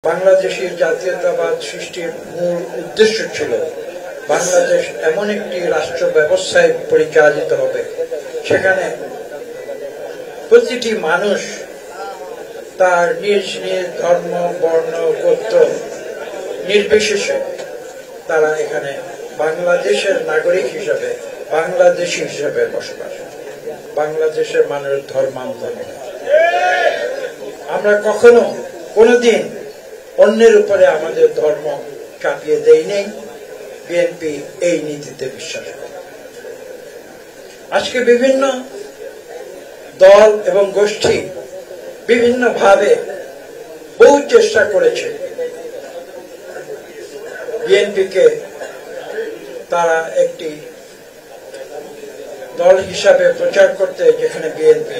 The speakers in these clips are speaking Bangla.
বাংলাদেশের জাতীয়তাবাদ সৃষ্টির মূল উদ্দেশ্য ছিল বাংলাদেশ এমন একটি রাষ্ট্র ব্যবস্থায় পরিচালিত হবে সেখানে প্রতিটি মানুষ তার নিজ নিজ ধর্ম বর্ণ গোত্র নির্বিশেষে তারা এখানে বাংলাদেশের নাগরিক হিসেবে বাংলাদেশী হিসেবে বসবাস। বাংলাদেশের মানুষ ধর্মান্তরে আমরা কখনো কোনোদিন অন্যের উপরে আমাদের ধর্ম চাপিয়ে দেই নেই। বিএনপি এই নীতিতে বিশ্বাস করে। আজকে বিভিন্ন দল এবং গোষ্ঠী বিভিন্নভাবে বহু চেষ্টা করেছে বিএনপিকে তারা একটি দল হিসাবে প্রচার করতে, যেখানে বিএনপি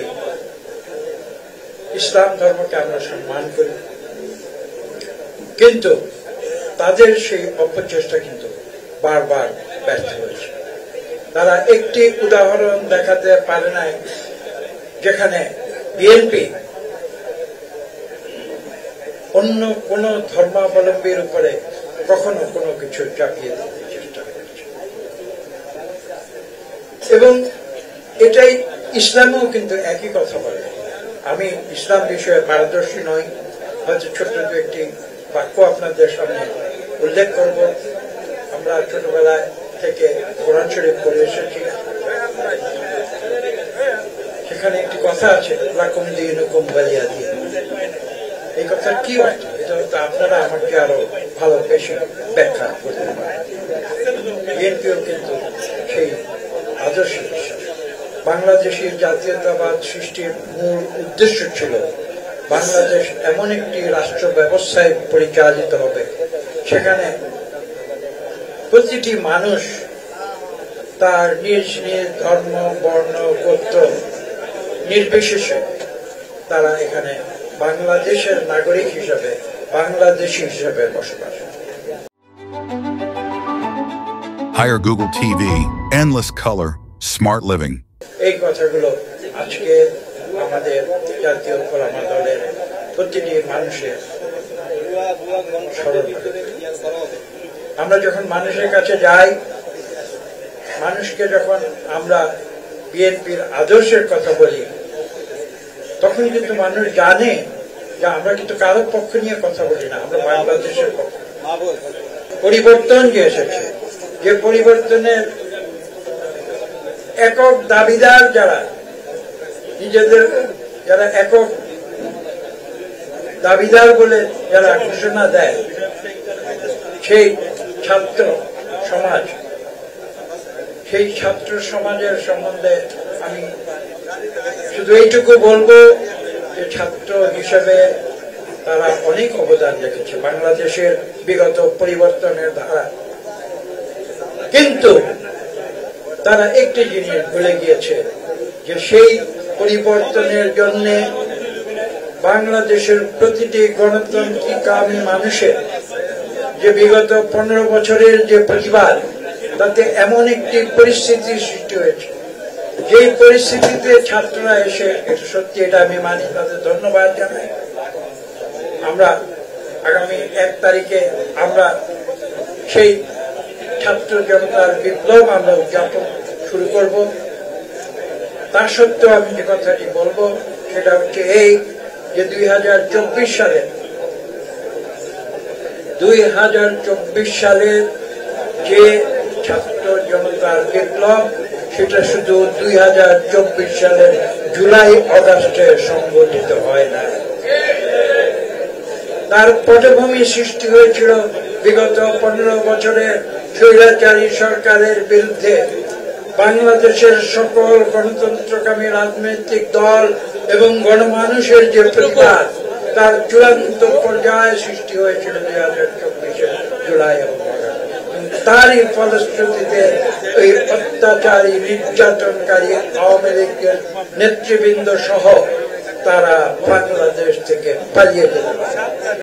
ইসলাম ধর্মকে আমরা সম্মান করি, কিন্তু তাদের সেই অপচেষ্টা কিন্তু বারবার ব্যর্থ হয়েছে। তারা একটি উদাহরণ দেখাতে পারে নাই যেখানে বিএনপি অন্য কোন ধর্মাবলম্বীর উপরে কখনো কোনো কিছু চাপিয়ে দিতে চেষ্টা করেছে। এবং এটাই ইসলামেও কিন্তু একই কথা বলে। আমি ইসলাম বিষয়ে পারদর্শী নই, হয়তো ছোট্ট দু একটি বাক্য আপনাদের সামনে উল্লেখ করব। আমরা ছোটবেলায় থেকে কোরআন শরীফ পড়ে এসেছি। সেখানে একটি কথা আছে, লাকুম দীনুকুম ওয়ালিয়া দীন। এই কথার কি অর্থ? এটা হয়তো আপনারা আমাকে আরো ভালো বেশি ব্যাখ্যা করতে পারেন। বিএনপিও কিন্তু সেই আদর্শ বিশ্বাস। বাংলাদেশের জাতীয়তাবাদ সৃষ্টির মূল উদ্দেশ্য ছিল বাংলাদেশ এমন একটি রাষ্ট্র ব্যবস্থায় পরিচালিত হবে সেখানে প্রতিটি মানুষ তার নিজ নিজ ধর্ম বর্ণ গোত্র নির্বিশেষে তারা এখানে বাংলাদেশের নাগরিক হিসেবে বাংলাদেশী হিসেবে বসবাস। Hire Google TV, endless color, smart living. এই কথাগুলো আজকে আমাদের জাতীয় ওলামা দলের প্রতিটি মানুষের স্মরণ করে। আমরা যখন মানুষের কাছে যাই, মানুষকে যখন আমরা বিএনপির আদর্শের কথা বলি, তখন কিন্তু মানুষ জানে যে আমরা কিন্তু কারো পক্ষ নিয়ে কথা বলি না, আমরা বাংলাদেশের পক্ষ। পরিবর্তন যে এসেছে, যে পরিবর্তনের একক দাবিদার যারা, নিজেদের যারা একক দাবিদার বলে যারা ঘোষণা দেয়, সেই ছাত্র সমাজ, সেই ছাত্র সমাজের সম্বন্ধে আমি শুধু এইটুকু বলবো যে ছাত্র হিসেবে তারা অনেক অবদান রেখেছে বাংলাদেশের বিগত পরিবর্তনের ধারা। কিন্তু তারা একটি জিনিস ভুলে গিয়েছে, যে সেই পরিবর্তনের জন্য বাংলাদেশের প্রতিটি গণতান্ত্রিককামী মানুষের যে বিগত 15 বছরের যে প্রতিবাদ, তাতে এমন একটি পরিস্থিতির সৃষ্টি হয়েছে, যেই পরিস্থিতিতে ছাত্ররা এসে, সত্যি এটা আমি মানি, তাদের ধন্যবাদ জানাই। আমরা আগামী 1 তারিখে আমরা সেই ছাত্র জনতার বিপ্লব আমরা উদযাপন শুরু করব। তা সত্ত্বেও আমি যে কথাটি বলবো সেটা হচ্ছে এই, যে 2024 সালের যে ছাত্র জনতার বিপ্লব, সেটা শুধু 2024 সালের জুলাই অগাস্টে সংগঠিত হয় না। তার পটভূমি সৃষ্টি হয়েছিল বিগত 15 বছরের স্বৈরাচারী সরকারের বিরুদ্ধে বাংলাদেশের সকল গণতন্ত্রকামী রাজনৈতিক দল এবং গণমানুষের যে প্রতিবাদ, তার চূড়ান্ত পর্যায়ে সৃষ্টি হয়েছিল 2024 জুলাই এবং আগস্ট। তারই ফলশ্রুতিতে এই অত্যাচারী নির্যাতনকারী আওয়ামী লীগের নেতৃবৃন্দ সহ তারা বাংলাদেশ থেকে পালিয়ে যেতে পারে।